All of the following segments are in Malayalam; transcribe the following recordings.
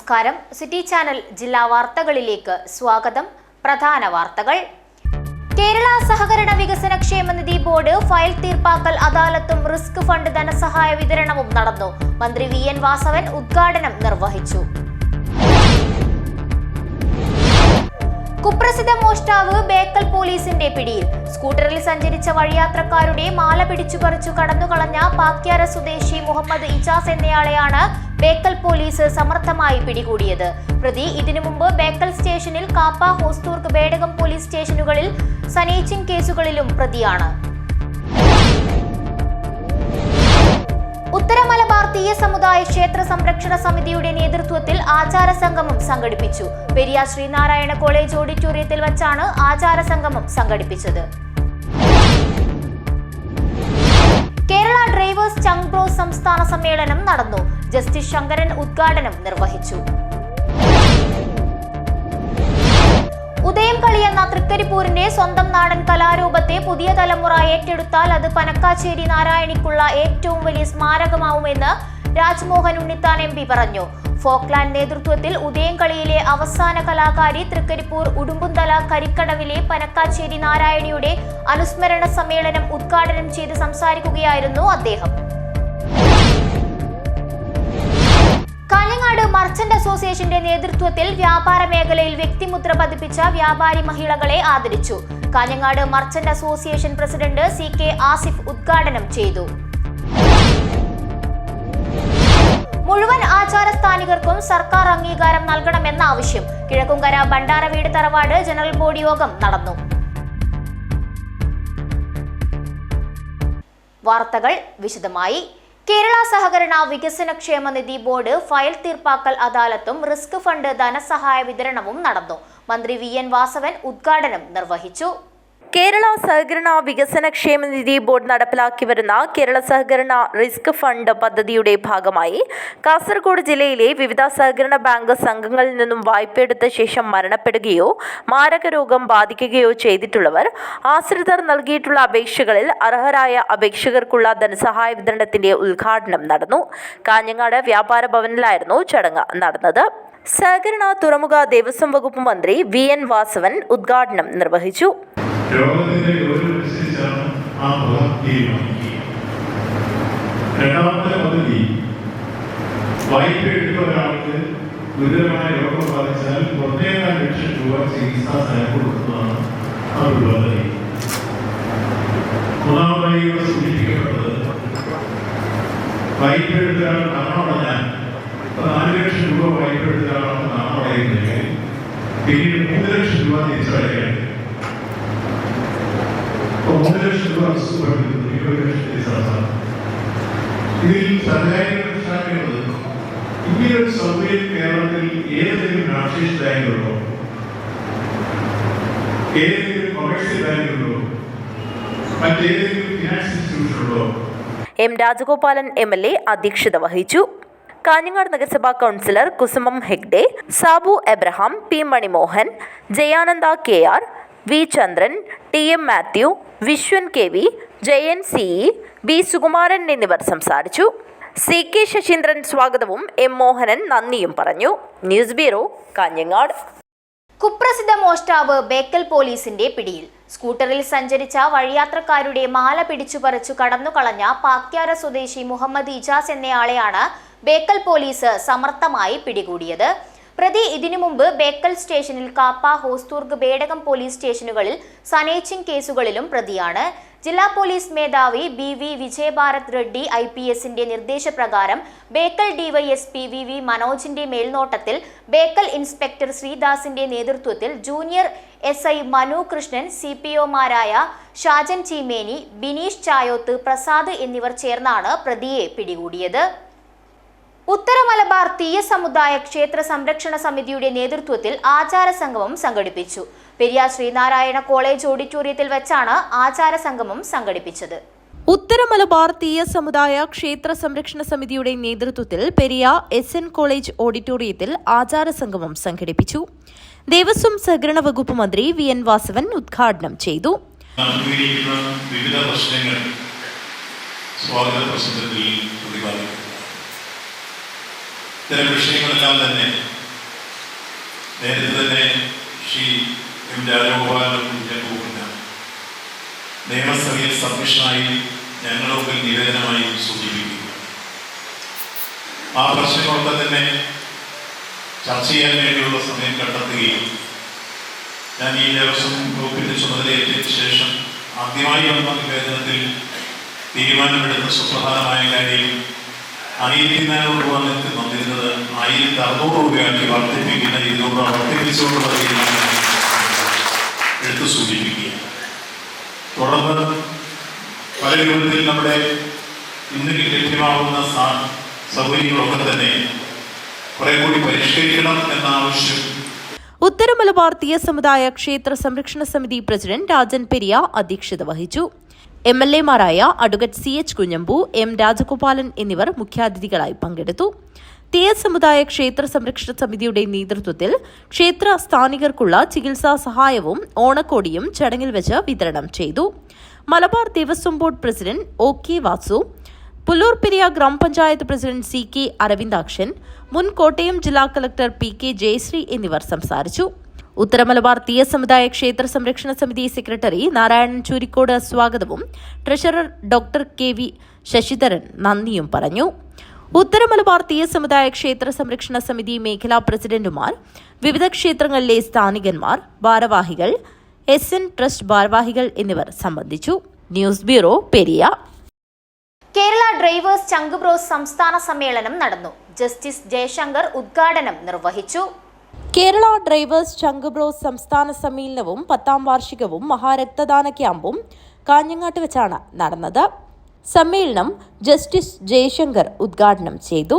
നമസ്കാരം. സിറ്റി ചാനൽ ജില്ലാ വാർത്തകളിലേക്ക് സ്വാഗതം. പ്രധാന വാർത്തകൾ. കേരള സഹകരണ വികസന ക്ഷേമനിധി ബോർഡ് ഫയൽ തീർപ്പാക്കൽ അദാലത്തും റിസ്ക് ഫണ്ട് ധനസഹായ വിതരണവും നടന്നു. മന്ത്രി VN വാസവൻ ഉദ്ഘാടനം നിർവഹിച്ചു. കുപ്രസിദ്ധ മോഷ്ടാവ് ബേക്കൽ പോലീസിന്റെ പിടിയിൽ. സ്കൂട്ടറിൽ സഞ്ചരിച്ച വഴിയാത്രക്കാരുടെ മാല പിടിച്ചുപറിച്ചു കടന്നുകളഞ്ഞ പാക്യാര സ്വദേശി മുഹമ്മദ് ഇജാസ് എന്നയാളെയാണ് ബേക്കൽ പോലീസ് സമർത്ഥമായി പിടികൂടിയത്. പ്രതി ഇതിനു മുമ്പ് ബേക്കൽ സ്റ്റേഷനിൽ കാപ്പ, ഹോസ്തൂർക്ക്, ബേഡകം പോലീസ് സ്റ്റേഷനുകളിൽ സനേച്ചിങ് കേസുകളിലും പ്രതിയാണ്. ഉത്തര മലബാർ തീയ സമുദായ ക്ഷേത്ര സംരക്ഷണ സമിതിയുടെ നേതൃത്വത്തിൽ ആചാര സംഗമം സംഘടിപ്പിച്ചു. പെരിയാർ ശ്രീനാരായണ കോളേജ് ഓഡിറ്റോറിയത്തിൽ വച്ചാണ് ആചാര സംഗമം സംഘടിപ്പിച്ചത്. കേരള ഡ്രൈവേഴ്സ് ചങ് ബ്രോസ് സംസ്ഥാന സമ്മേളനം നടന്നു. ജസ്റ്റിസ് ശങ്കരൻ ഉദ്ഘാടനം നിർവഹിച്ചു. ഉദയം കളി എന്ന തൃക്കരിപ്പൂരിന്റെ സ്വന്തം നാടൻ കലാരൂപത്തെ പുതിയ തലമുറ ഏറ്റെടുത്താൽ അത് പനക്കാച്ചേരി നാരായണിക്കുള്ള ഏറ്റവും വലിയ സ്മാരകമാവുമെന്ന് രാജ്മോഹൻ ഉണ്ണിത്താൻ MP പറഞ്ഞു. ഫോക്ലാൻഡ് നേതൃത്വത്തിൽ ഉദയം കളിയിലെ അവസാന കലാകാരി തൃക്കരിപ്പൂർ ഉടുമ്പുംതല കരിക്കടവിലെ പനക്കാച്ചേരി നാരായണിയുടെ അനുസ്മരണ സമ്മേളനം ഉദ്ഘാടനം ചെയ്ത് സംസാരിക്കുകയായിരുന്നു അദ്ദേഹം. കാഞ്ഞങ്ങാട് മർച്ചന്റ് അസോസിയേഷന്റെ നേതൃത്വത്തിൽ വ്യാപാര മേഖലയിൽ വ്യക്തിമുദ്ര പതിപ്പിച്ച വ്യാപാരി മഹിളകളെ ആദരിച്ചു. Kanhangad merchant association president CK Asif ഉദ്ഘാടനം ചെയ്തു. മുഴുവൻ ആചാരസ്ഥാനികർക്കും സർക്കാർ അംഗീകാരം നൽകണമെന്ന ആവശ്യം. കിഴക്കുംകര ബണ്ടാരവീട് തറവാട് ജനറൽ ബോഡി യോഗം നടന്നു. വാർത്തകൾ വിശദമായി. കേരള സഹകരണ വികസന ക്ഷേമനിധി ബോർഡ് ഫയൽ തീർപ്പാക്കൽ അദാലത്തും റിസ്ക് ഫണ്ട് ധനസഹായ വിതരണവും നടന്നു. മന്ത്രി VN വാസവൻ ഉദ്ഘാടനം നിർവഹിച്ചു. കേരള സഹകരണ വികസന ക്ഷേമനിധി ബോർഡ് നടപ്പിലാക്കി വരുന്ന കേരള സഹകരണ റിസ്ക് ഫണ്ട് പദ്ധതിയുടെ ഭാഗമായി കാസർഗോഡ് ജില്ലയിലെ വിവിധ സഹകരണ ബാങ്ക് സംഘങ്ങളിൽ നിന്നും വായ്പയെടുത്ത ശേഷം മരണപ്പെടുകയോ മാരകരോഗം ബാധിക്കുകയോ ചെയ്തിട്ടുള്ളവർ ആശ്രിതർ നൽകിയിട്ടുള്ള അപേക്ഷകളിൽ അർഹരായ അപേക്ഷകർക്കുള്ള ധനസഹായ വിതരണത്തിന്റെ ഉദ്ഘാടനം നടന്നു. കാഞ്ഞങ്ങാട് വ്യാപാര ഭവനിലായിരുന്നു ചടങ്ങ് നടന്നത്. സഹകരണ തുറമുഖ ദേവസ്വം വകുപ്പ് മന്ത്രി VN വാസവൻ ഉദ്ഘാടനം നിർവഹിച്ചു. രോഗത്തിന്റെ ഗൗരവമനുസരിച്ചാണ് ആ മുഖം തീരുമാനിക്കുക. രണ്ടാമത്തെ പദ്ധതി, വായ്പ എടുത്ത ഒരാൾക്ക് ഗുരുതരമായ രോഗം ബാധിച്ചാൽ 1.5 ലക്ഷം രൂപ ചികിത്സാ സഹായം കൊടുക്കുന്നതാണ് ആ ഒരു പദ്ധതി. മൂന്നാമതായി ഇവിടെ സൂചിപ്പിക്കപ്പെട്ടത്, വായ്പ എടുത്ത ഒരാൾ മരണമടഞ്ഞാൽ 4 ലക്ഷം രൂപ വായ്പ എടുത്ത ഒരാളാണ് മരണമടയുന്നതെങ്കിൽ പിന്നീട് 3 ലക്ഷം രൂപ തിരിച്ചടയ്ക്കാൻ 3 ലക്ഷം രൂപ ഇതിൽ സർക്കാരിനുള്ളത് ഇങ്ങനൊരു സൗകര്യം കേരളത്തിൽ ഏതെങ്കിലും രാഷ്ട്രീയ ബാങ്കുകളോ ഏതെങ്കിലും കൊമേഴ്സ്യൽ ബാങ്കുകളോ മറ്റേതെങ്കിലും ഫിനാൻസ് ഇൻസ്റ്റിറ്റ്യൂഷനുകളോ. M രാജഗോപാലൻ MLA അധ്യക്ഷത വഹിച്ചു. കാഞ്ഞങ്ങാട് നഗരസഭാ councillor Kusumam Hegde, Sabu Abraham, P Manimohan, Jayananda KR, V Chandran, TM Mathew, Viswan KV, Jayan CE, B Sukumaran എന്നിവർ സംസാരിച്ചു. CK ശശീന്ദ്രൻ സ്വാഗതവും M മോഹനൻ നന്ദിയും പറഞ്ഞു. News bureau, Kanhangad. കുപ്രസിദ്ധ മോഷ്ടാവ് ബേക്കൽ പോലീസിന്റെ പിടിയിൽ. സ്കൂട്ടറിൽ സഞ്ചരിച്ച വഴിയാത്രക്കാരുടെ മാല പിടിച്ചുപറിച്ചു കടന്നുകളഞ്ഞ പാക്യാര സ്വദേശി മുഹമ്മദ് ഇജാസ് എന്നയാളെയാണ് ബേക്കൽ പോലീസ് സമർത്ഥമായി പിടികൂടിയത്. പ്രതി ഇതിനു മുമ്പ് ബേക്കൽ സ്റ്റേഷനിൽ കാപ്പ, ഹോസ്തൂർക്ക്, ബേഡകം പോലീസ് സ്റ്റേഷനുകളിൽ സനേച്ചിങ് കേസുകളിലും പ്രതിയാണ്. ജില്ലാ പോലീസ് മേധാവി BV വിജയഭാരത് റെഡ്ഡി IPSന്റെ നിർദ്ദേശപ്രകാരം ബേക്കൽ DYSP VV മനോജിന്റെ മേൽനോട്ടത്തിൽ ബേക്കൽ ഇൻസ്പെക്ടർ ശ്രീദാസിന്റെ നേതൃത്വത്തിൽ ജൂനിയർ SI മനു കൃഷ്ണൻ, CPOമാരായ ഷാജൻ ചീമേനി, ബിനീഷ് ചായോത്ത്, പ്രസാദ് എന്നിവർ ചേർന്നാണ് പ്രതിയെ പിടികൂടിയത്. ഉത്തര മലബാർ തീയ സമുദായ ക്ഷേത്ര സംരക്ഷണ സമിതിയുടെ നേതൃത്വത്തിൽ ആചാര സംഗമം സംഘടിപ്പിച്ചു. പെരിയാർ ശ്രീനാരായണ കോളേജ് ഓഡിറ്റോറിയത്തിൽ വെച്ചാണ് ആചാര സംഗമം സംഘടിപ്പിച്ചത്. ഉത്തര മലബാർ തീയ സമുദായ ക്ഷേത്ര സംരക്ഷണ സമിതിയുടെ നേതൃത്വത്തിൽ പെരിയാർ SN കോളേജ് ഓഡിറ്റോറിയത്തിൽ ആചാര സംഗമം സംഘടിപ്പിച്ചു. ദേവസ്വം സഹകരണ വകുപ്പ് മന്ത്രി VN വാസവൻ ഉദ്ഘാടനം ചെയ്തു. വിവിധ പ്രശ്നങ്ങൾ സ്വാഗത പ്രസംഗത്തിൽ പ്രതിപാദിക്കും. ഇത്തരം വിഷയങ്ങളെല്ലാം തന്നെ നേരത്തെ തന്നെ ശ്രീ എം രാജഗോപാലൻ നിയമസഭയിൽ സബ്മിഷനായി ഞങ്ങൾക്ക് നിവേദനമായി സൂചിപ്പിക്കുക. ആ പ്രശ്നങ്ങളൊക്കെ തന്നെ ചർച്ച ചെയ്യാൻ വേണ്ടിയുള്ള സമയം കണ്ടെത്തുകയും ഞാൻ ഈ ദേവസ്വം വകുപ്പിന്റെ ചുമതലയേറ്റതിനു ശേഷം ആദ്യമായി വന്ന നിവേദനത്തിൽ തീരുമാനമെടുത്ത സുപ്രധാനമായ കാര്യം 1400 രൂപ നിരക്ക് തന്നിരുന്നത് 1600 രൂപയാക്കി വർദ്ധിപ്പിക്കുന്ന 200 രൂപ വർദ്ധിപ്പിച്ചുകൊണ്ടുള്ള തീരുമാനം എടുത്തു സൂചിപ്പിക്കുക. തുടർന്ന് പല രൂപത്തിൽ നമ്മുടെ ഇന്ന് ലഭ്യമാകുന്ന സൗകര്യങ്ങളൊക്കെ തന്നെ കുറെ കൂടി പരിഷ്കരിക്കണം എന്ന ആവശ്യം ഉത്തര മലബാർ തീയ സമുദായ ക്ഷേത്ര സംരക്ഷണ സമിതി പ്രസിഡന്റ് രാജൻ പെരിയ അധ്യക്ഷത വഹിച്ചു. MLA-മാരായ advocate CH Kunhambu, M Rajagopalan എന്നിവർ മുഖ്യാതിഥികളായി പങ്കെടുത്തു. തീയ സമുദായ ക്ഷേത്ര സംരക്ഷണ സമിതിയുടെ നേതൃത്വത്തിൽ ക്ഷേത്ര സ്ഥാനികർക്കുള്ള ചികിത്സാ സഹായവും ഓണക്കോടിയും ചടങ്ങിൽ വെച്ച് വിതരണം ചെയ്തു. Malabar Devaswom board president OK Vasu, Pullur Periya ഗ്രാമപഞ്ചായത്ത് പ്രസിഡന്റ് CK അരവിന്ദാക്ഷൻ, മുൻ കോട്ടയം ജില്ലാ കളക്ടർ PK ജയശ്രീ എന്നിവർ സംസാരിച്ചു. ഉത്തര മലബാർ തീയ സമുദായ ക്ഷേത്ര സംരക്ഷണ സമിതി സെക്രട്ടറി നാരായണൻ ചൂരിക്കോട് സ്വാഗതവും ട്രഷറർ ഡോക്ടർ KV ശശിധരൻ നന്ദിയും പറഞ്ഞു. ഉത്തര മലബാർ തീയ സമുദായ ക്ഷേത്ര സംരക്ഷണ സമിതി മേഖലാ പ്രസിഡന്റുമാർ, വിവിധ ക്ഷേത്രങ്ങളിലെ സ്ഥാനികന്മാർ, ഭാരവാഹികൾ, SN ട്രസ്റ്റ് ഭാരവാഹികൾ എന്നിവർ സംബന്ധിച്ചു. News bureau, Periya. Kerala drivers Chank bros സംസ്ഥാന സമ്മേളനം നടന്നു. ജസ്റ്റിസ് ജയശങ്കർ ഉദ്ഘാടനം നിർവഹിച്ചു. കേരള ഡ്രൈവേഴ്സ് ചങ്ക് ബ്രോസ് സംസ്ഥാന സമ്മേളനവും 10ാം വാർഷികവും മഹാരക്തദാന ക്യാമ്പും കാഞ്ഞങ്ങാട്ട് വെച്ചാണ് നടന്നത്. സമ്മേളനം ജസ്റ്റിസ് ജയശങ്കർ ഉദ്ഘാടനം ചെയ്തു.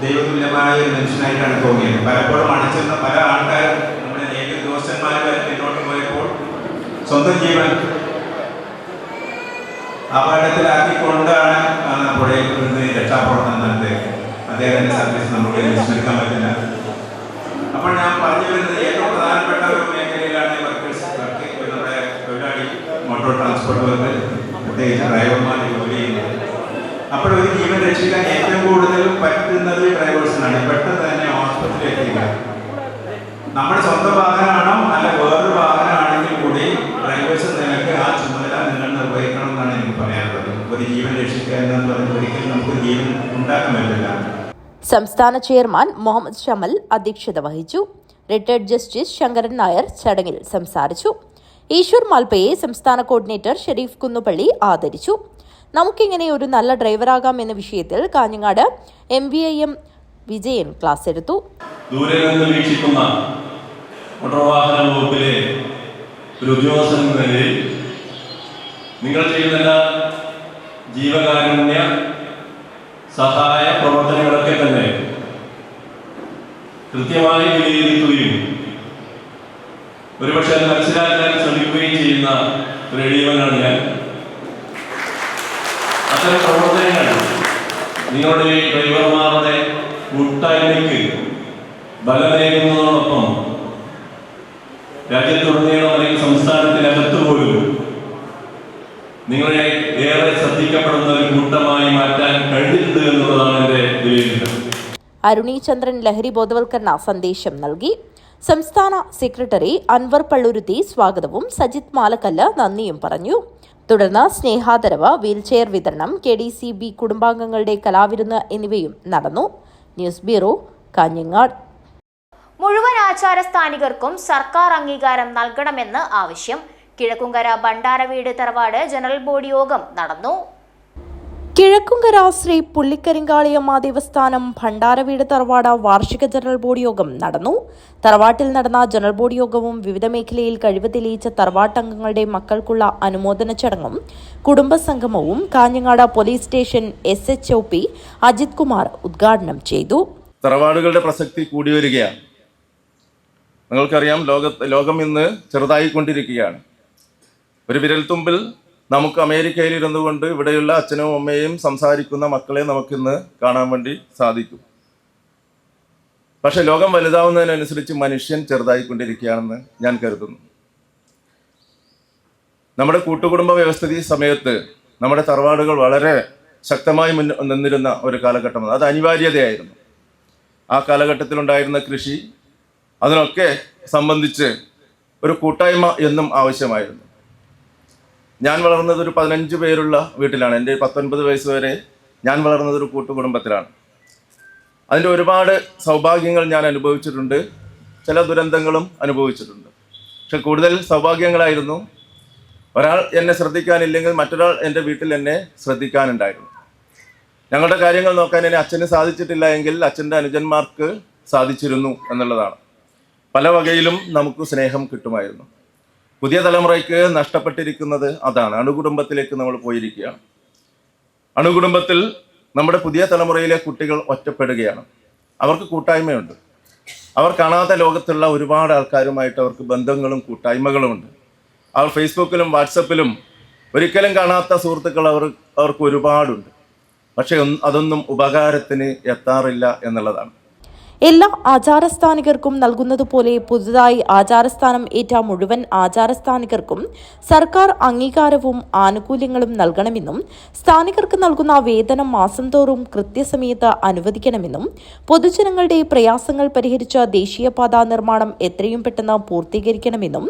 ദൈവതുല്യമായ ഒരു മനുഷ്യനായിട്ടാണ് തോന്നിയത്. പലപ്പോഴും അണിച്ചെന്ന പല ആൾക്കാരും നമ്മുടെ നേതൃ ഉദ്യോഗസ്ഥന്മാർ വരെ പിന്നോട്ട് പോയപ്പോൾ സ്വന്തം ജീവൻ അപകടത്തിലാക്കിക്കൊണ്ടാണ് പുഴയിൽ നിന്ന് രക്ഷാപ്രവർത്തനം നടത്തിയത്. അദ്ദേഹത്തിന്റെ സർവീസ് നമുക്ക് വിസ്മരിക്കാൻ പറ്റില്ല. അപ്പോൾ ഞാൻ പറഞ്ഞു വരുന്നത് ഏറ്റവും പ്രധാനപ്പെട്ട ഒരു മേഖലയിലാണ് നമ്മുടെ തൊഴിലാളി മോട്ടോർ ട്രാൻസ്പോർട്ട് വർക്ക്, പ്രത്യേകിച്ച് ഡ്രൈവർമാർ ജോലി ചെയ്യുന്നത്. അപ്പോൾ ഒരു ജീവൻ രക്ഷിക്കാൻ ഏറ്റവും കൂടുതൽ പറ്റുന്നത് ഡ്രൈവേഴ്സിനാണ്. പെട്ടെന്ന് തന്നെ ഹോസ്പിറ്റലിൽ എത്തിക്കുക. നമ്മുടെ സ്വന്തം വാഹനമാണോ അല്ല വേറൊരു വാഹനമാണെങ്കിൽ കൂടി ഡ്രൈവേഴ്സ് നിലക്ക് ആ ചുമതല നിങ്ങൾ നിർവഹിക്കണം എന്നാണ് എനിക്ക് പറയാനുള്ളത്. ഒരു ജീവൻ രക്ഷിക്കുക എന്ന് പറഞ്ഞാൽ ഒരിക്കലും നമുക്ക് ജീവൻ ഉണ്ടാക്കാൻ പറ്റില്ല. സംസ്ഥാന ചെയർമാൻ മുഹമ്മദ് ഷമൽ അധ്യക്ഷത വഹിച്ചു. റിട്ടയർഡ് ജസ്റ്റിസ് ശങ്കരൻ നായർ ചടങ്ങിൽ സംസാരിച്ചു. ഈശ്വർ മാൽപ്പയെ സംസ്ഥാന കോർഡിനേറ്റർ ഷെരീഫ് കുന്നുപള്ളി ആദരിച്ചു. നമുക്കിങ്ങനെ ഒരു നല്ല ഡ്രൈവറാകാം എന്ന വിഷയത്തിൽ കാഞ്ഞങ്ങാട് MVIM വിജയൻ ക്ലാസ് എടുത്തു. ദൂരെ നിന്ന് വീക്ഷിക്കുന്ന മോട്ടോർ വാഹന വകുപ്പിലെ ഒരു ഉദ്യോഗസ്ഥൻ എന്ന നിലയിൽ നിങ്ങൾ ചെയ്യുന്ന ജീവകാരുണ്യ സഹായ പ്രവർത്തനങ്ങളൊക്കെ തന്നെ കൃത്യമായി വിലയിരുത്തുകയും ഒരുപക്ഷെ അത് മനസ്സിലാക്കാൻ ശ്രമിക്കുകയും ചെയ്യുന്ന ഒരു എളിയവനാണ് ഞാൻ. അത്തരം പ്രവർത്തനങ്ങൾ നിങ്ങളുടെ ഡ്രൈവർമാരുടെ കൂട്ടായ്മയ്ക്ക് ബലമേകുന്നതോടൊപ്പം രാജ്യത്തുടനീളം അല്ലെങ്കിൽ സംസ്ഥാനത്തിനകത്ത് പോലും നിങ്ങളെ ഏറെ ശ്രദ്ധിക്കപ്പെടുന്ന ഒരു കൂട്ടമായി മാറ്റാൻ കഴിഞ്ഞിട്ടുണ്ട് എന്നുള്ളതാണ് എൻ്റെ വിലയിരുത്തൽ. അരുണി ചന്ദ്രൻ ലഹരി ബോധവൽക്കരണ സന്ദേശം നൽകി. സംസ്ഥാന സെക്രട്ടറി അൻവർ പള്ളുരുത്തി സ്വാഗതവും സജിത് മാലക്കല്ല് നന്ദിയും പറഞ്ഞു. തുടർന്ന് സ്നേഹാദരവ്, വീൽചെയർ വിതരണം, KDCB കുടുംബാംഗങ്ങളുടെ കലാവിരുന്ന് എന്നിവയും നടന്നു. News bureau, Kanhangad. മുഴുവൻ ആചാരസ്ഥാനികർക്കും സർക്കാർ അംഗീകാരം നൽകണമെന്ന് ആവശ്യം. കിഴക്കുംകര ഭണ്ഡാരവീട് തറവാട് ജനറൽ ബോഡി യോഗം നടന്നു. കിഴക്കുംകര ശ്രീ പുള്ളിക്കരിങ്കാളിയമ്മ ദേവസ്ഥാനം ഭണ്ഡാരവീട് തറവാട് വാർഷിക ജനറൽ ബോഡി യോഗം നടന്നു. തറവാട്ടിൽ നടന്ന ജനറൽ ബോഡി യോഗവും വിവിധ മേഖലയിൽ കഴിവ് തെളിയിച്ച തറവാട്ടംഗങ്ങളുടെ മക്കൾക്കുള്ള അനുമോദന ചടങ്ങും കുടുംബസംഗമവും Kanhangad police station SHOP Ajith Kumar ഉദ്ഘാടനം ചെയ്തു. തറവാടുകളുടെ പ്രസക്തി കൂടി വരികയാണ്. നിങ്ങൾക്കറിയാം, ലോകം ഇന്ന് ചെറുതായിക്കൊണ്ടിരിക്കുകയാണ്. ഒരു വിരൽത്തുമ്പിൽ നമുക്ക് അമേരിക്കയിൽ ഇരുന്നു കൊണ്ട് ഇവിടെയുള്ള അച്ഛനും അമ്മയും സംസാരിക്കുന്ന മക്കളെ നമുക്കിന്ന് കാണാൻ വേണ്ടി സാധിക്കും. പക്ഷെ ലോകം വലുതാവുന്നതിനനുസരിച്ച് മനുഷ്യൻ ചെറുതായിക്കൊണ്ടിരിക്കുകയാണെന്ന് ഞാൻ കരുതുന്നു. നമ്മുടെ കൂട്ടുകുടുംബ വ്യവസ്ഥിതി സമയത്ത് നമ്മുടെ തറവാടുകൾ വളരെ ശക്തമായി നിന്നിരുന്ന ഒരു കാലഘട്ടമാണ്. അത് അനിവാര്യതയായിരുന്നു. ആ കാലഘട്ടത്തിലുണ്ടായിരുന്ന കൃഷി, അതിനൊക്കെ സംബന്ധിച്ച് ഒരു കൂട്ടായ്മ എന്നും ആവശ്യമായിരുന്നു. ഞാൻ വളർന്നത് ഒരു 15 പേരുള്ള വീട്ടിലാണ്. എൻ്റെ 19 വയസ്സ് വരെ ഞാൻ വളർന്നത് ഒരു കൂട്ടുകുടുംബത്തിലാണ്. അതിൻ്റെ ഒരുപാട് സൗഭാഗ്യങ്ങൾ ഞാൻ അനുഭവിച്ചിട്ടുണ്ട്, ചില ദുരന്തങ്ങളും അനുഭവിച്ചിട്ടുണ്ട്. പക്ഷെ കൂടുതൽ സൗഭാഗ്യങ്ങളായിരുന്നു. ഒരാൾ എന്നെ ശ്രദ്ധിക്കാനില്ലെങ്കിൽ മറ്റൊരാൾ എൻ്റെ വീട്ടിൽ എന്നെ ശ്രദ്ധിക്കാനുണ്ടായിരുന്നു. ഞങ്ങളുടെ കാര്യങ്ങൾ നോക്കാൻ എന്നെ അച്ഛന് സാധിച്ചിട്ടില്ല എങ്കിൽ അച്ഛൻ്റെ അനുജന്മാർക്ക് സാധിച്ചിരുന്നു എന്നുള്ളതാണ്. പല വകയിലും നമുക്ക് സ്നേഹം കിട്ടുമായിരുന്നു. പുതിയ തലമുറയ്ക്ക് നഷ്ടപ്പെട്ടിരിക്കുന്നത് അതാണ്. അണുകുടുംബത്തിലേക്ക് നമ്മൾ പോയിരിക്കുകയാണ്. അണുകുടുംബത്തിൽ നമ്മുടെ പുതിയ തലമുറയിലെ കുട്ടികൾ ഒറ്റപ്പെടുകയാണ്. അവർക്ക് കൂട്ടായ്മയുണ്ട്. അവർ കാണാത്ത ലോകത്തുള്ള ഒരുപാട് ആൾക്കാരുമായിട്ട് അവർക്ക് ബന്ധങ്ങളും കൂട്ടായ്മകളുമുണ്ട്. അവർ ഫേസ്ബുക്കിലും വാട്സപ്പിലും ഒരിക്കലും കാണാത്ത സുഹൃത്തുക്കൾ അവർക്ക് ഒരുപാടുണ്ട്. പക്ഷെ അതൊന്നും ഉപകാരത്തിന് എത്താറില്ല എന്നുള്ളതാണ്. എല്ലാ ആചാരസ്ഥാനികർക്കും നൽകുന്നതുപോലെ പുതുതായി ആചാരസ്ഥാനം ഏറ്റ മുഴുവൻ ആചാരസ്ഥാനികർക്കും സർക്കാർ അംഗീകാരവും ആനുകൂല്യങ്ങളും നൽകണമെന്നും സ്ഥാനികർക്ക് നൽകുന്ന വേതനം മാസം തോറും കൃത്യസമയത്ത് അനുവദിക്കണമെന്നും പൊതുജനങ്ങളുടെ പ്രയാസങ്ങൾ പരിഹരിച്ച ദേശീയപാതാ നിർമ്മാണം എത്രയും പെട്ടെന്ന് പൂർത്തീകരിക്കണമെന്നും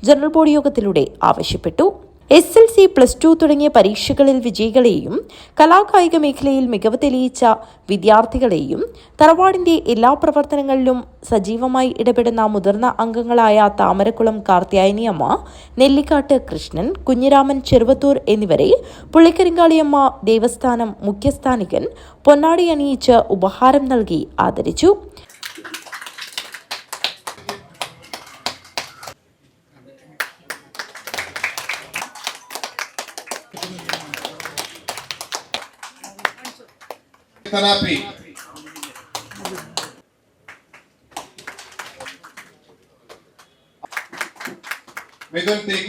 ജനറൽ ബോഡി യോഗത്തിലൂടെ ആവശ്യപ്പെട്ടു. SLC, +2 തുടങ്ങിയ പരീക്ഷകളിൽ വിജയികളെയും കലാകായിക മേഖലയിൽ മികവ് തെളിയിച്ച വിദ്യാർത്ഥികളെയും തറവാടിന്റെ എല്ലാ പ്രവർത്തനങ്ങളിലും സജീവമായി ഇടപെടുന്ന മുതിർന്ന അംഗങ്ങളായ താമരക്കുളം കാർത്യായനിയമ്മ, നെല്ലിക്കാട്ട് കൃഷ്ണൻ, കുഞ്ഞിരാമൻ ചെറുവത്തൂർ എന്നിവരെ പുള്ളിക്കരിങ്കാളിയമ്മ ദേവസ്ഥാനം മുഖ്യസ്ഥാനികൻ പൊന്നാടി അണിയിച്ച് ഉപഹാരം നൽകി ആദരിച്ചു. Tanapi. Midun TK.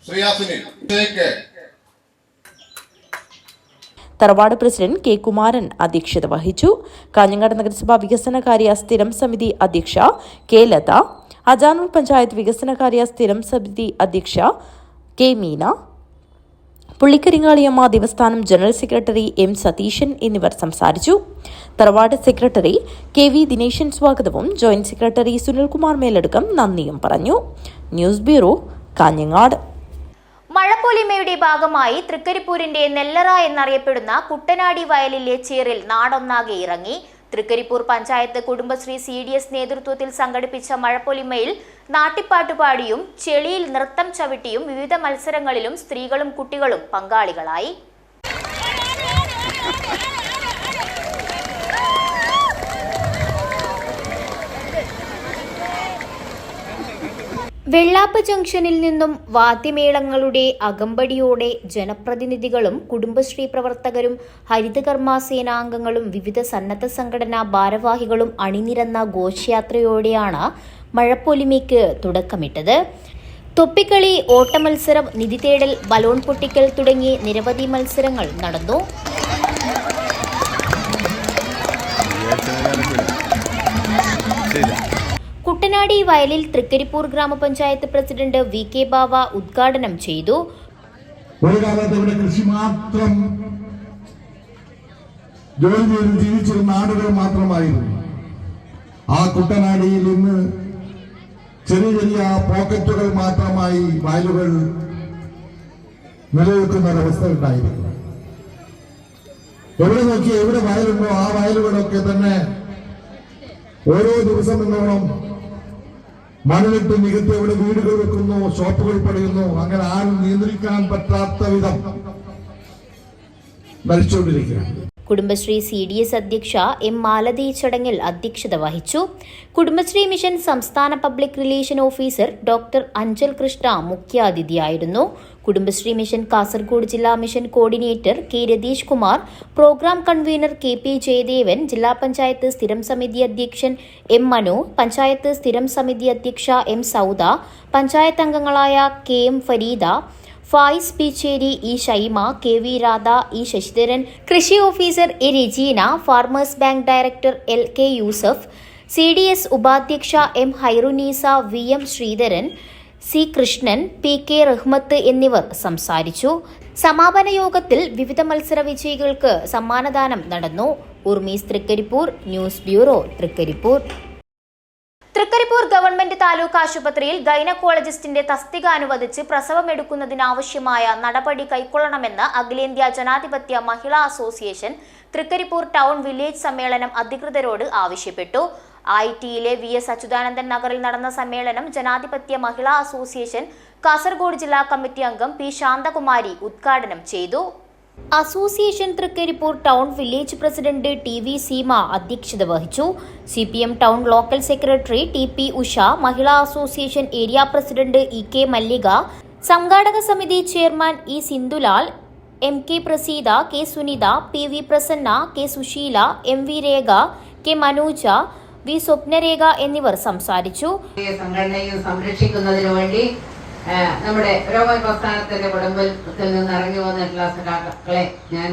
Sriyasini TK. തറവാട് പ്രസിഡന്റ് കെ കുമാരൻ അധ്യക്ഷത വഹിച്ചു. കാഞ്ഞങ്ങാട് നഗരസഭ വികസനകാര്യ സ്ഥിരം സമിതി അധ്യക്ഷ കെ ലത, അജാനൂർ പഞ്ചായത്ത് വികസനകാര്യ സ്ഥിരം സമിതി അധ്യക്ഷ കെ മീന, പുള്ളിക്കരിങ്ങാളിയമ്മ ദേവസ്ഥാനം ജനറൽ സെക്രട്ടറി M. സതീശൻ എന്നിവർ സംസാരിച്ചു. തറവാട് സെക്രട്ടറി KV ദിനേശൻ സ്വാഗതവും ജോയിന്റ് സെക്രട്ടറി സുനിൽകുമാർ മേലടുക്കം നന്ദിയും പറഞ്ഞു. News bureau, Kanhangad. മഴപ്പൊലിമയുടെ ഭാഗമായി തൃക്കരിപ്പൂരിന്റെ നെല്ലറ എന്നറിയപ്പെടുന്ന കുട്ടനാടി വയലിലെ ചേറിൽ നാടൊന്നാകെ ഇറങ്ങി. തൃക്കരിപ്പൂർ പഞ്ചായത്ത് കുടുംബശ്രീ CDS നേതൃത്വത്തിൽ സംഘടിപ്പിച്ച മഴപ്പൊലിമയിൽ നാട്ടിപ്പാട്ടുപാടിയും ചെളിയിൽ നൃത്തം ചവിട്ടിയും വിവിധ മത്സരങ്ങളിലും സ്ത്രീകളും കുട്ടികളും പങ്കാളികളായി. വെള്ളാപ്പ് ജംഗ്ഷനിൽ നിന്നും വാദ്യമേളങ്ങളുടെ അകമ്പടിയോടെ ജനപ്രതിനിധികളും കുടുംബശ്രീ പ്രവർത്തകരും ഹരിതകർമ്മ സേനാംഗങ്ങളും വിവിധ സന്നദ്ധ സംഘടനാ ഭാരവാഹികളും അണിനിരന്ന ഘോഷയാത്രയോടെയാണ് മഴപ്പൊലിമയ്ക്ക് തുടക്കമിട്ടത്. തൊപ്പിക്കളി, ഓട്ടമത്സരം, നിധി തേടൽ, ബലൂൺ പൊട്ടിക്കൽ തുടങ്ങി നിരവധി മത്സരങ്ങൾ നടന്നു. കുട്ടനാടി വയലിൽ തൃക്കരിപ്പൂർ ഗ്രാമപഞ്ചായത്ത് പ്രസിഡന്റ് VK ബാവ ഉദ്ഘാടനം ചെയ്തു. ഒരു കാലത്ത് ഇവിടെ കൃഷി മാത്രം ജോലി ചെയ്ത് ജീവിച്ചിരുന്ന ആളുകൾ മാത്രമായിരുന്നു. ആ കുട്ടനാടിയിൽ ഇന്ന് ചെറിയ ചെറിയ പോക്കറ്റുകൾ മാത്രമായി വയലുകൾ നിലനിൽക്കുന്ന ഒരവസ്ഥ ഉണ്ടായിരുന്നു. എവിടെ നോക്കി എവിടെ വയലുണ്ടോ ആ വയലുകളൊക്കെ തന്നെ ഓരോ ദിവസം എന്നോണം മണ്ണിട്ട് നികത്തി അവിടെ വീടുകൾ വെക്കുന്നു, ഷോപ്പുകൾ പണിയുന്നു. അങ്ങനെ ആരും നിയന്ത്രിക്കാൻ പറ്റാത്ത വിധം മരിച്ചുകൊണ്ടിരിക്കുകയാണ്. കുടുംബശ്രീ CDS അധ്യക്ഷ M. മാലതി ചടങ്ങിൽ അധ്യക്ഷത വഹിച്ചു. കുടുംബശ്രീ മിഷൻ സംസ്ഥാന public relation officer doctor Anchal Krishna മുഖ്യാതിഥിയായിരുന്നു. കുടുംബശ്രീ മിഷൻ കാസർഗോഡ് ജില്ലാ mission coordinator K. Ratheesh Kumar, programme convener KP Jayadevan, ജില്ലാ പഞ്ചായത്ത് സ്ഥിരം സമിതി അധ്യക്ഷൻ M. മനു, പഞ്ചായത്ത് സ്ഥിരം സമിതി അധ്യക്ഷ M. സൗദ, പഞ്ചായത്ത് അംഗങ്ങളായ KM Farida, Fayis പീച്ചേരി, E. Shaima, KV Radha, E. Sasidharan, കൃഷി officer A. Rajeena, farmers bank director LK Yusuf, CDS ഉപാധ്യക്ഷ M. Hairunisa, VM Sreedharan, C. Krishnan, PK Rahmath എന്നിവർ സംസാരിച്ചു. സമാപന യോഗത്തിൽ വിവിധ മത്സര വിജയികൾക്ക് സമ്മാനദാനം നടന്നു. Urmees Trikaripur, news bureau, Trikaripur. Trikaripur government taluk ആശുപത്രിയിൽ ഗൈനക്കോളജിസ്റ്റിന്റെ തസ്തിക അനുവദിച്ച് പ്രസവമെടുക്കുന്നതിനാവശ്യമായ നടപടി കൈക്കൊള്ളണമെന്ന് അഖിലേന്ത്യാ ജനാധിപത്യ മഹിളാ അസോസിയേഷൻ തൃക്കരിപ്പൂർ ടൗൺ വില്ലേജ് സമ്മേളനം അധികൃതരോട് ആവശ്യപ്പെട്ടു. ITയിലെ VS അച്യുതാനന്ദൻ നഗറിൽ നടന്ന സമ്മേളനം ജനാധിപത്യ മഹിളാ അസോസിയേഷൻ കാസർഗോഡ് ജില്ലാ കമ്മിറ്റി അംഗം P. ശാന്തകുമാരി ഉദ്ഘാടനം ചെയ്തു. Association Trikaripur town village president TV Seema അധ്യക്ഷത വഹിച്ചു. CPM town local secretary TP Usha, മഹിളാ association area president EK Mallika, സംഘാടക സമിതി chairman E. Sindhulal, MK Praseetha, K. Sunitha, PV Prasanna, K. Susheela, MV Rekha, K. Manoja, V. Swapnarekha എന്നിവർ സംസാരിച്ചു. സംഘടനയും സംരക്ഷിക്കുന്നതിനു വേണ്ടി നമ്മുടെ രോഗ പ്രസ്ഥാനത്തിന്റെ കുടുംബത്തിൽ നിന്ന് ഇറങ്ങി വന്നിട്ടുള്ള സഖാക്കളെ ഞാൻ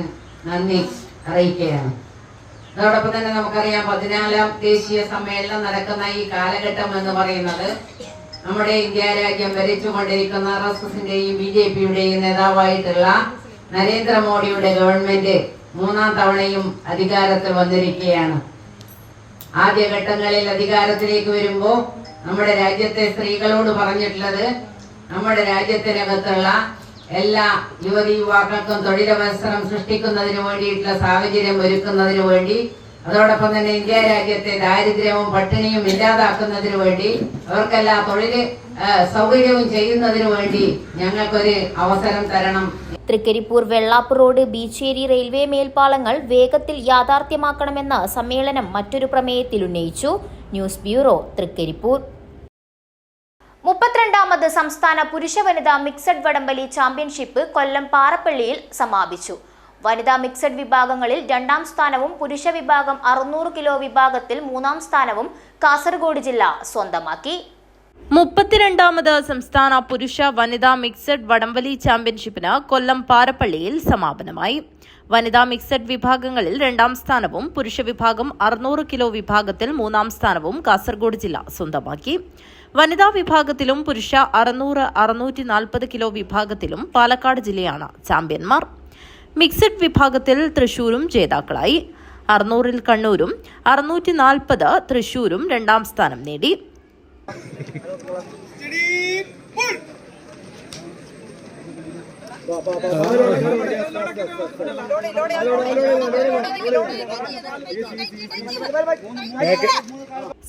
നന്ദി അറിയിക്കുകയാണ്. അതോടൊപ്പം തന്നെ നമുക്കറിയാം 14ാം ദേശീയ സമ്മേളനം നടക്കുന്ന ഈ കാലഘട്ടം എന്ന് പറയുന്നത് നമ്മുടെ ഇന്ത്യ രാജ്യം ഭരിച്ചുകൊണ്ടിരിക്കുന്ന RSSന്റെയും BJPയുടെയും നേതാവായിട്ടുള്ള നരേന്ദ്രമോദിയുടെ ഗവൺമെന്റ് 3ാം തവണയും അധികാരത്തിൽ വന്നിരിക്കുകയാണ്. ആദ്യഘട്ടങ്ങളിൽ അധികാരത്തിലേക്ക് വരുമ്പോൾ നമ്മുടെ രാജ്യത്തെ സ്ത്രീകളോട് പറഞ്ഞിട്ടുള്ളത് നമ്മുടെ രാജ്യത്തിനകത്തുള്ള എല്ലാ യുവതീ-യുവാക്കൾക്കും തൊഴിലവസരം സൃഷ്ടിക്കുന്നതിന് വേണ്ടിയിട്ടുള്ള സാഹചര്യം ഒരുക്കുന്നതിന് വേണ്ടി, അതോടൊപ്പം തന്നെ ഇന്ത്യ രാജ്യത്തെ ദാരിദ്ര്യവും പട്ടിണിയും ഇല്ലാതാക്കുന്നതിന് വേണ്ടി, അവർക്കെല്ലാം തൊഴിൽ സൗകര്യവും ചെയ്യുന്നതിന് വേണ്ടി ഞങ്ങൾക്കൊരു അവസരം തരണം. തൃക്കരിപ്പൂർ വെള്ളാപ്പ് റോഡ് ബീച്ചേരി റെയിൽവേ മേൽപ്പാലങ്ങൾ വേഗത്തിൽ യാഥാർത്ഥ്യമാക്കണമെന്ന് സമ്മേളനം മറ്റൊരു പ്രമേയത്തിൽ ഉന്നയിച്ചു. News bureau, Trikaripur. 32ാമത് സംസ്ഥാന പുരുഷ വനിതാ മിക്സഡ് വടംവലി ചാമ്പ്യൻഷിപ്പ് കൊല്ലം പാറപ്പള്ളിയിൽ സമാപിച്ചു. വനിതാ മിക്സഡ് വിഭാഗങ്ങളിൽ 2ാം സ്ഥാനവും പുരുഷ വിഭാഗം 600 കിലോ വിഭാഗത്തിൽ 3ാം സ്ഥാനവും കാസർഗോഡ് ജില്ല സ്വന്തമാക്കി. 32ാമത് സംസ്ഥാന പുരുഷ വനിതാ മിക്സഡ് വടംവലി ചാമ്പ്യൻഷിപ്പിന് കൊല്ലം പാറപ്പള്ളിയിൽ സമാപനമായി. വനിതാ മിക്സഡ് വിഭാഗങ്ങളിൽ 2ാം സ്ഥാനവും പുരുഷ വിഭാഗം 600 കിലോ വിഭാഗത്തിൽ 3ാം സ്ഥാനവും കാസർഗോഡ് ജില്ല സ്വന്തമാക്കി. വനിതാ വിഭാഗത്തിലും പുരുഷ 600-640 കിലോ വിഭാഗത്തിലും പാലക്കാട് ജില്ലയാണ് ചാമ്പ്യന്മാർ. മിക്സഡ് വിഭാഗത്തിൽ തൃശൂരും ജേതാക്കളായി. 600-ൽ കണ്ണൂരും 640 തൃശൂരും 2ാം സ്ഥാനം നേടി.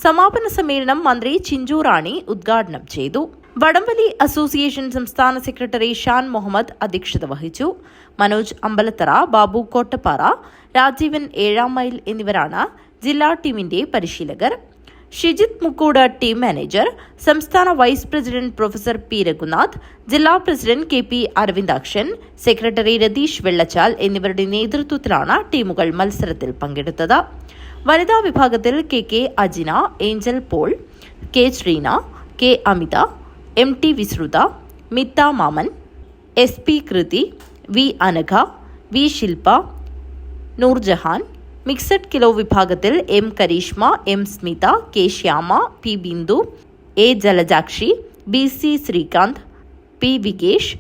സമാപന സമ്മേളനം മന്ത്രി ചിഞ്ചു റാണി ഉദ്ഘാടനം ചെയ്തു. വടംവലി അസോസിയേഷൻ സംസ്ഥാന സെക്രട്ടറി ഷാൻ മുഹമ്മദ് അധ്യക്ഷത വഹിച്ചു. മനോജ് അമ്പലത്തറ, ബാബു കോട്ടപ്പാറ, രാജീവൻ 7ാം മൈൽ എന്നിവരാണ് ജില്ലാ ടീമിന്റെ പരിശീലകർ. ഷിജിത് മുക്കൂട് ടീം മാനേജർ, സംസ്ഥാന vice president professor P. Raghunath, ജില്ലാ president KP Aravindakshan, secretary Ratheesh Vellachal എന്നിവരുടെ നേതൃത്വത്തിലാണ് ടീമുകൾ മത്സരത്തിൽ പങ്കെടുത്തത്. വനിതാ വിഭാഗത്തിൽ KK Ajina, Angel Paul, K. Sreena, K. Amitha, MT Vishrutha, Mitha Maman, SP Krithi, V. Anagha, V. Shilpa, Noorjahan. Mixed kilo വിഭാഗത്തിൽ M. Karishma, M. Smitha, K. Shyama, P. Bindu, A. ജലജാക്ഷി, BC Sreekanth, P. Vikesh,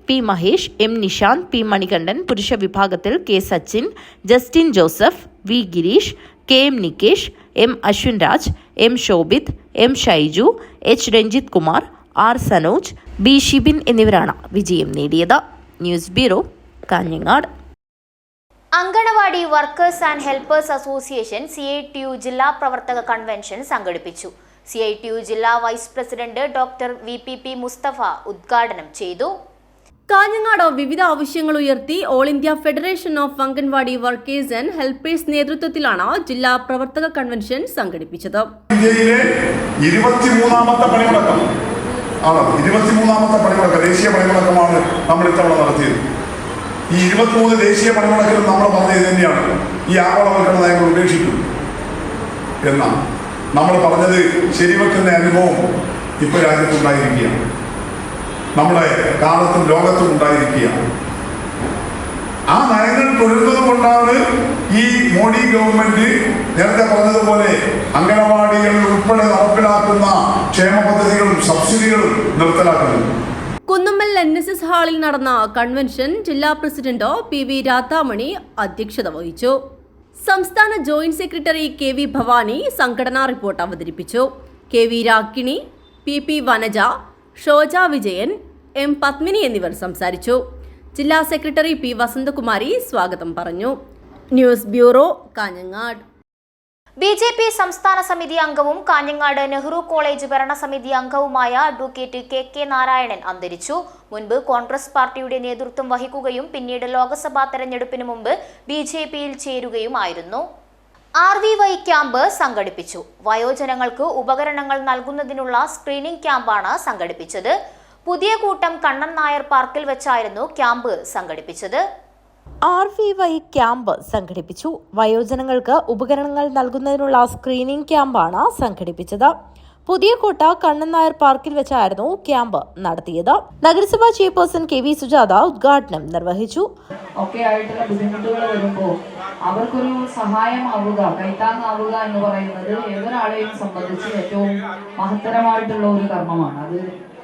P. Mahesh, M. Nishanth, P. Manikandan. പുരുഷ വിഭാഗത്തിൽ K. Sachin, Justin Joseph, V. Gireesh, K. M. Nikesh, M. Ashwin Raj, M. Shobhith, M. Shaiju, H. Ranjith Kumar, R. Sanoj, B. Shibin എന്നിവരാണ് വിജയം നേടിയത്. News bureau, Kanhangad. Anganwadi workers and helpers association CITU ജില്ലാ പ്രവർത്തക കൺവെൻഷൻ സംഘടിപ്പിച്ചു. CITU ജില്ലാ vice president doctor VPP Musthafa ഉദ്ഘാടനം ചെയ്തു. കാഞ്ഞങ്ങാട് വിവിധ ആവശ്യങ്ങൾ ഉയർത്തി all India federation of anganwadi workers and helpers നേതൃത്വത്തിലാണ് ജില്ലാ പ്രവർത്തക കൺവെൻഷൻ സംഘടിപ്പിച്ചത്. ഇന്ത്യയിലെ 23ാമത്തെ പണിമുടക്കം ദേശീയ പണിമുടക്കമാണ് നമ്മൾ ഇത്തവണ നടത്തിയത്. ഈ 23 ദേശീയ പണിമുടക്കിലും നമ്മൾ പറഞ്ഞത് തന്നെയാണ്, ഈ ആഗോളവൽക്കരണ നയങ്ങൾ ഉപേക്ഷിക്കും എന്നാണ് നമ്മൾ പറഞ്ഞത്. ശരിവെക്കുന്ന അനുഭവം ഇപ്പോൾ രാജ്യത്തുണ്ടായിരിക്കുകയാണ്, നമ്മുടെ കാലത്തും ലോകത്തും ഉണ്ടായിരിക്കുകയാണ്. ആ നയങ്ങൾ തുടരുന്നത് കൊണ്ടാണ് ഈ മോഡി ഗവൺമെന്റ് നേരത്തെ പറഞ്ഞതുപോലെ അംഗനവാടികളിൽ ഉൾപ്പെടെ നടപ്പിലാക്കുന്ന ക്ഷേമ പദ്ധതികളും സബ്സിഡികളും നിർത്തലാക്കുന്നത്. കുന്നുമ്മൽ NSS ഹാളിൽ നടന്ന കൺവെൻഷൻ ജില്ലാ പ്രസിഡന്റ് PV രാധാമണി അധ്യക്ഷത വഹിച്ചു. സംസ്ഥാന ജോയിന്റ് സെക്രട്ടറി KV ഭവാനി സംഘടനാ റിപ്പോർട്ട് അവതരിപ്പിച്ചു. KV രാക്കിണി, PP Vanaja, Shoja Vijayan, M Padmini എന്നിവർ സംസാരിച്ചു. ജില്ലാ സെക്രട്ടറി P വസന്തകുമാരി സ്വാഗതം പറഞ്ഞു. News bureau, Kanhangad. BJP സംസ്ഥാന സമിതി അംഗവും കാഞ്ഞങ്ങാട് നെഹ്റു കോളേജ് ഭരണസമിതി അംഗവുമായ അഡ്വക്കേറ്റ് KK നാരായണൻ അന്തരിച്ചു. മുൻപ് കോൺഗ്രസ് പാർട്ടിയുടെ നേതൃത്വം വഹിക്കുകയും പിന്നീട് ലോക്സഭാ തെരഞ്ഞെടുപ്പിന് മുമ്പ് BJPയിൽ ചേരുകയുമായിരുന്നു. RVY ക്യാമ്പ് സംഘടിപ്പിച്ചു. വയോജനങ്ങൾക്ക് ഉപകരണങ്ങൾ നൽകുന്നതിനുള്ള സ്ക്രീനിംഗ് ക്യാമ്പാണ് സംഘടിപ്പിച്ചത്. പുതിയ കൂട്ടം കണ്ണൻ നായർ പാർക്കിൽ വെച്ചായിരുന്നു ക്യാമ്പ് സംഘടിപ്പിച്ചത്. RVY ക്യാമ്പ് സംഘടിപ്പിച്ചു. വയോജനങ്ങൾക്ക് ഉപകരണങ്ങൾ നൽകുന്നതിനുള്ള സ്ക്രീനിംഗ് ക്യാമ്പാണ് സംഘടിപ്പിച്ചത്. പുതിയ കോട്ട കണ്ണൻ നായർ പാർക്കിൽ വെച്ചായിരുന്നു ക്യാമ്പ് നടത്തിയത്. നഗരസഭാ ചെയർപേഴ്സൺ KV സുജാത ഉദ്ഘാടനം നിർവഹിച്ചു. ഒക്കെ ആയിട്ടുള്ള ബുദ്ധിമുട്ടുകൾ വരുമ്പോൾ അവർക്കൊരു സഹായമാവുക, കൈത്താങ്ങാവുക എന്ന് പറയുന്നത് ഏതൊരാളെയും സംബന്ധിച്ച് ഏറ്റവും മഹത്തരമായിട്ടുള്ള ഒരു കർമ്മമാണ്. അത്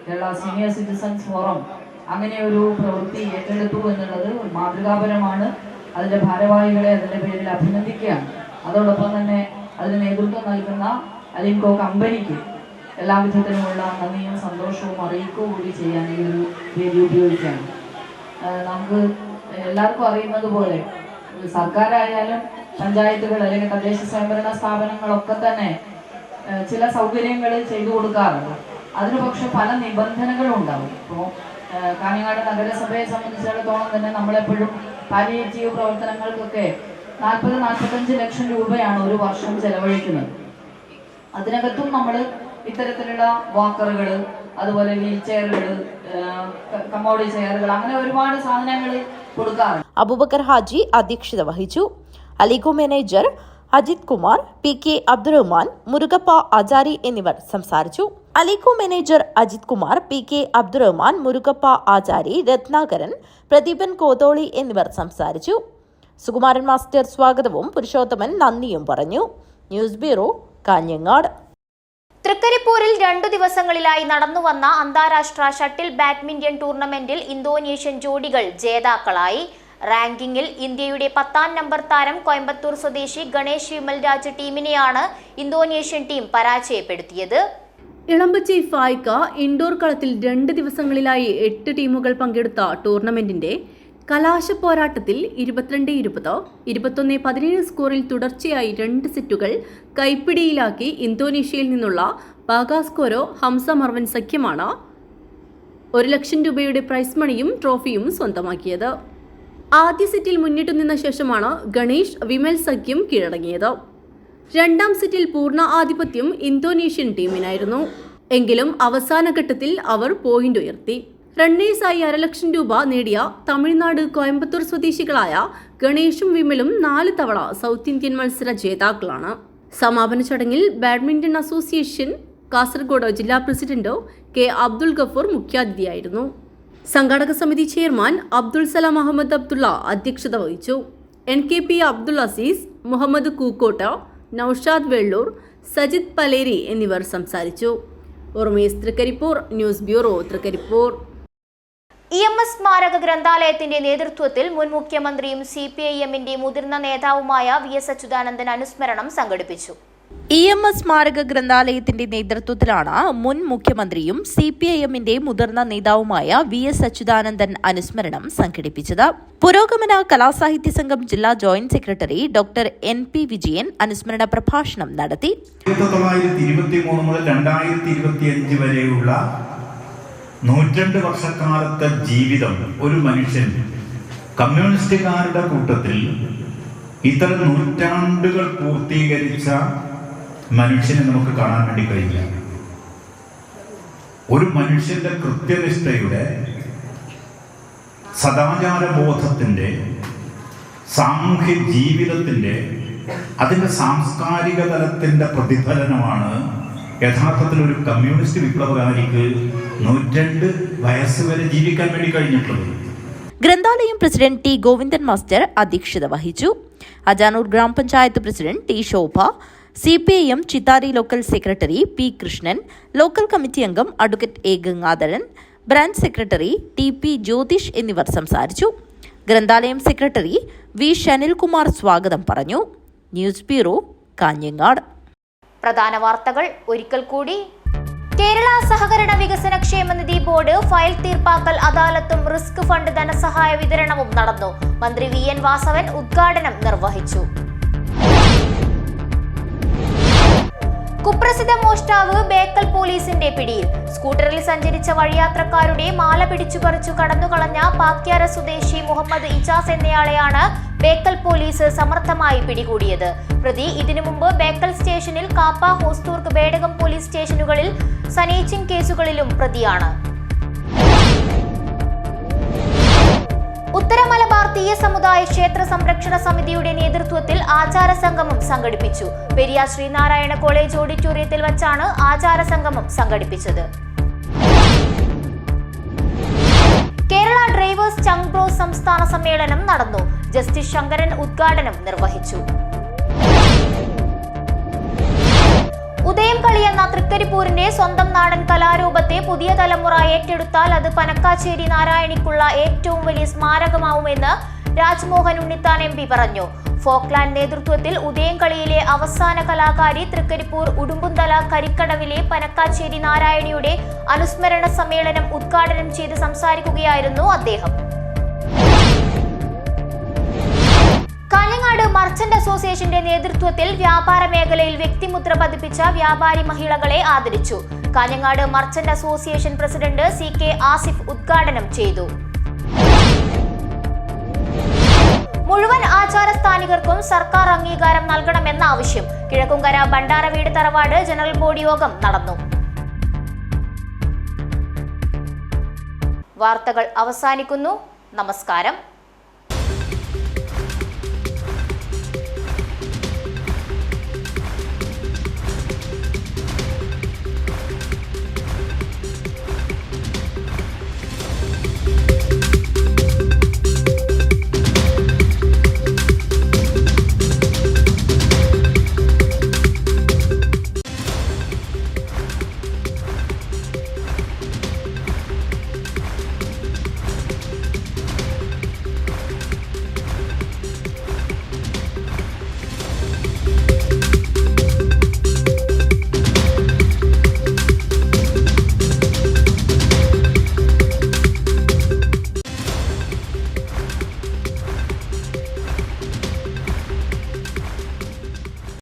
കേരള സീനിയർ സിറ്റിസൺസ് ഫോറം അങ്ങനെ ഒരു പ്രവൃത്തി ഏറ്റെടുത്തു എന്നുള്ളത് മാതൃകാപരമാണ്. അതിൻ്റെ ഭാരവാഹികളെ അതിൻ്റെ പേരിൽ അഭിനന്ദിക്കുകയാണ്. അതോടൊപ്പം തന്നെ അതിന് നേതൃത്വം നൽകുന്ന അലിംകോ കമ്പനിക്ക് എല്ലാവിധത്തിലുമുള്ള നന്ദിയും സന്തോഷവും അറിയിക്കുകയും കൂടി ചെയ്യാൻ ഈ ഒരു വേദി ഉപയോഗിക്കുകയാണ്. നമുക്ക് എല്ലാവർക്കും അറിയുന്നത് പോലെ സർക്കാരായാലും പഞ്ചായത്തുകൾ അല്ലെങ്കിൽ തദ്ദേശ സ്വയംഭരണ സ്ഥാപനങ്ങളൊക്കെ തന്നെ ചില സൗകര്യങ്ങൾ ചെയ്തു കൊടുക്കാറുണ്ട്. അതിന് പക്ഷെ പല നിബന്ധനകളും ഉണ്ടാവും. ഇപ്പോൾ കാഞ്ഞങ്ങാട് നഗരസഭയെ സംബന്ധിച്ചിടത്തോളം തന്നെ നമ്മളെപ്പോഴും പാലിയേറ്റീവ് പ്രവർത്തനങ്ങൾക്കൊക്കെ 40-45 ലക്ഷം രൂപയാണ് ഒരു വർഷം ചെലവഴിക്കുന്നത്. അതിനകത്തും നമ്മൾ ഇത്തരത്തിലുള്ള വാക്കറുകൾ, അതുപോലെ വീൽ ചെയറുകൾ, കമ്മോഡി ചെയറുകൾ, അങ്ങനെ ഒരുപാട് സാധനങ്ങൾ കൊടുക്കാറുണ്ട്. അബൂബക്കർ ഹാജി അധ്യക്ഷത വഹിച്ചു. അലിഗോ മാനേജർ അജിത് കുമാർ, PK അബ്ദുറഹ്മാൻ, മുരുകപ്പ ആചാരി എന്നിവർ സംസാരിച്ചു. അലിഗോ മാനേജർ അജിത് കുമാർ, PK അബ്ദുറഹ്മാൻ, മുരുകപ്പ ആചാരി, രത്നാകരൻ, പ്രദീപൻ കോതോളി എന്നിവർ സംസാരിച്ചു. സുകുമാരൻ മാസ്റ്റർ സ്വാഗതവും പുരുഷോത്തമൻ നന്ദിയും പറഞ്ഞു. News bureau, Kanhangad. തൃക്കരിപ്പൂരിൽ 2 ദിവസങ്ങളിലായി നടന്നുവന്ന അന്താരാഷ്ട്ര ഷട്ടിൽ ബാഡ്മിന്റൺ ടൂർണമെന്റിൽ ഇന്തോനേഷ്യൻ ജോഡികൾ ജേതാക്കളായി. റാങ്കിങ്ങിൽ ഇന്ത്യയുടെ 10ാം നമ്പർ താരം കോയമ്പത്തൂർ സ്വദേശി ഗണേഷ് വിമൽരാജ് ടീമിനെയാണ് ഇന്തോനേഷ്യൻ ടീം പരാജയപ്പെടുത്തിയത്. ഇളമ്പച്ചി ഫായ്ക ഇൻഡോർ കളത്തിൽ 2 ദിവസങ്ങളിലായി 8 ടീമുകൾ പങ്കെടുത്ത ടൂർണമെന്റിന്റെ കലാശ പോരാട്ടത്തിൽ 22-20, 21-17 സ്കോറിൽ തുടർച്ചയായി 2 സെറ്റുകൾ കൈപ്പിടിയിലാക്കി ഇന്തോനേഷ്യയിൽ നിന്നുള്ള ബാഗാസ്കോരോ ഹംസ മർവൻ സഖ്യമാണ് 1 ലക്ഷം രൂപയുടെ പ്രൈസ് മണിയും ട്രോഫിയും സ്വന്തമാക്കിയത്. ആദ്യ സെറ്റിൽ മുന്നിട്ടു നിന്ന ശേഷമാണ് ഗണേഷ് വിമൽ സഖ്യം കീഴടങ്ങിയത്. 2ാം സെറ്റിൽ പൂർണ്ണ ആധിപത്യം ഇന്തോനേഷ്യൻ ടീമിനായിരുന്നു. എങ്കിലും അവസാന ഘട്ടത്തിൽ അവർ പോയിന്റ് ഉയർത്തി. റണ്ണേഴ്സായി 1.5 ലക്ഷം രൂപ നേടിയ തമിഴ്നാട് കോയമ്പത്തൂർ സ്വദേശികളായ ഗണേഷും വിമലും 4 തവണ സൗത്ത് ഇന്ത്യൻ മത്സര ജേതാക്കളാണ്. സമാപന ചടങ്ങിൽ ബാഡ്മിന്റൺ അസോസിയേഷൻ കാസർഗോഡ് ജില്ലാ പ്രസിഡന്റ് K അബ്ദുൽ ഗഫൂർ മുഖ്യാതിഥിയായിരുന്നു. സംഘാടക സമിതി ചെയർമാൻ അബ്ദുൾ സലാം അഹമ്മദ് അബ്ദുള്ള അധ്യക്ഷത വഹിച്ചു. NKP അബ്ദുൾ അസീസ്, മുഹമ്മദ് കൂക്കോട്ട്, നൌഷാദ് വെള്ളൂർ, സജിത് പലേരി എന്നിവർ സംസാരിച്ചു. Urmees, Trikaripur. News bureau, Trikaripur. EMS സ്മാരക ഗ്രന്ഥാലയത്തിന്റെ നേതൃത്വത്തിൽ മുൻ മുഖ്യമന്ത്രിയും CPIM-ന്റെ മുതിർന്ന നേതാവുമായ VS അച്യുതാനന്ദൻ അനുസ്മരണം സംഘടിപ്പിച്ചു. EMS സ്മാരക ഗ്രന്ഥാലയത്തിന്റെ നേതൃത്വത്തിലാണ് മുൻ മുഖ്യമന്ത്രിയും CPIM-ന്റെ മുതിർന്ന നേതാവുമായ VS അച്യുതാനന്ദൻ അനുസ്മരണം സംഘടിപ്പിച്ചത്. പുരോഗമന കലാസാഹിത്യ സംഘം ജില്ലാ joint secretary doctor NP Vijayan അനുസ്മരണ പ്രഭാഷണം നടത്തി. 1923 മുതൽ 2025 വരെയുള്ള 102 വർഷക്കാലത്തെ ജീവിതം ഒരു മനുഷ്യൻ കമ്മ്യൂണിസ്റ്റുകാരുടെ കൂട്ടത്തിൽ ഇത്തരം നൂറ്റാണ്ടുകൾ പൂർത്തീകരിച്ച മനുഷ്യനെ നമുക്ക് കാണാൻ വേണ്ടി കഴിയില്ല. ഒരു മനുഷ്യന്റെ കൃത്യനിഷ്ഠയുടെ, സദാചാരബോധത്തിന്റെ, സാമൂഹ്യ ജീവിതത്തിന്റെ, അതിന്റെ സാംസ്കാരിക തലത്തിന്റെ പ്രതിഫലനമാണ് യഥാർത്ഥത്തിൽ ഒരു കമ്മ്യൂണിസ്റ്റ് വിപ്ലവകാരിക്ക് 102 വയസ്സ് വരെ ജീവിക്കാൻ വേണ്ടി കഴിഞ്ഞിട്ടുള്ളത്. ഗ്രന്ഥാലയം പ്രസിഡന്റ് T ഗോവിന്ദൻ മാസ്റ്റർ അധ്യക്ഷത വഹിച്ചു. അജാനൂർ ഗ്രാമപഞ്ചായത്ത് president T Shobha, CPIM Chithari local secretary P Krishnan, local committee അംഗം advocate A Gangadharan, branch secretary TP Jyothish എന്നിവർ സംസാരിച്ചു. ഗ്രന്ഥാലയം സെക്രട്ടറി V ഷനിൽകുമാർ സ്വാഗതം പറഞ്ഞു. News bureau, Kanhangad. പ്രധാന വാർത്തകൾ ഒരിക്കൽ കൂടി. കേരള സഹകരണ വികസന ക്ഷേമനിധി ബോർഡ് ഫയൽ തീർപ്പാക്കൽ അദാലത്തും റിസ്ക് ഫണ്ട് ധനസഹായ വിതരണവും നടന്നു. മന്ത്രി VN വാസവൻ ഉദ്ഘാടനം നിർവഹിച്ചു. കുപ്രസിദ്ധ മോഷ്ടാവ് ബേക്കൽ പോലീസിന്റെ പിടിയിൽ. സ്കൂട്ടറിൽ സഞ്ചരിച്ച വഴിയാത്രക്കാരുടെ മാല പിടിച്ചുപറിച്ചു കടന്നുകളഞ്ഞ പാക്യാര സ്വദേശി മുഹമ്മദ് ഇജാസ് എന്നയാളെയാണ് ബേക്കൽ പോലീസ് സമർത്ഥമായി പിടികൂടിയത്. പ്രതി ഇതിനു മുമ്പ് ബേക്കൽ സ്റ്റേഷനിൽ കാപ്പ, ഹോസ്തൂർക്ക്, ബേഡകം പോലീസ് സ്റ്റേഷനുകളിൽ സനേച്ചിങ് കേസുകളിലും പ്രതിയാണ്. ഉത്തര മലബാർ തീയ സമുദായ ക്ഷേത്ര സംരക്ഷണ സമിതിയുടെ നേതൃത്വത്തിൽ ആചാര സംഗമം സംഘടിപ്പിച്ചു. പെരിയാർ ശ്രീനാരായണ കോളേജ് ഓഡിറ്റോറിയത്തിൽ വച്ചാണ് ആചാര സംഗമം സംഘടിപ്പിച്ചത്. കേരള ഡ്രൈവേഴ്സ് ചങ് ബ്രോസ് സംസ്ഥാന സമ്മേളനം നടന്നു. ജസ്റ്റിസ് ശങ്കരൻ ഉദ്ഘാടനം നിർവഹിച്ചു. ഉദയം കളി എന്ന തൃക്കരിപ്പൂരിന്റെ സ്വന്തം നാടൻ കലാരൂപത്തെ പുതിയ തലമുറ ഏറ്റെടുത്താൽ അത് പനക്കാച്ചേരി നാരായണിക്കുള്ള ഏറ്റവും വലിയ സ്മാരകമാവുമെന്ന് രാജ്മോഹൻ ഉണ്ണിത്താൻ MP പറഞ്ഞു. ഫോക്ലാൻഡ് നേതൃത്വത്തിൽ ഉദയം കളിയിലെ അവസാന കലാകാരി തൃക്കരിപ്പൂർ ഉടുമ്പുംതല കരിക്കടവിലെ പനക്കാച്ചേരി നാരായണിയുടെ അനുസ്മരണ സമ്മേളനം ഉദ്ഘാടനം ചെയ്ത് സംസാരിക്കുകയായിരുന്നു അദ്ദേഹം. കാഞ്ഞങ്ങാട് മർച്ചന്റ് അസോസിയേഷന്റെ നേതൃത്വത്തിൽ വ്യാപാര മേഖലയിൽ വ്യക്തിമുദ്ര പതിപ്പിച്ച വ്യാപാരി മഹിളകളെ ആദരിച്ചു. Kanhangad merchant association president CK Asif ഉദ്ഘാടനം ചെയ്തു. മുഴുവൻ ആചാരസ്ഥാനികർക്കും സർക്കാർ അംഗീകാരം നൽകണമെന്ന ആവശ്യം. കിഴക്കുംകര ബണ്ടാരവീട് തറവാട് ജനറൽ ബോഡി യോഗം നടന്നു. വാർത്തകൾ അവസാനിക്കുന്നു. നമസ്കാരം.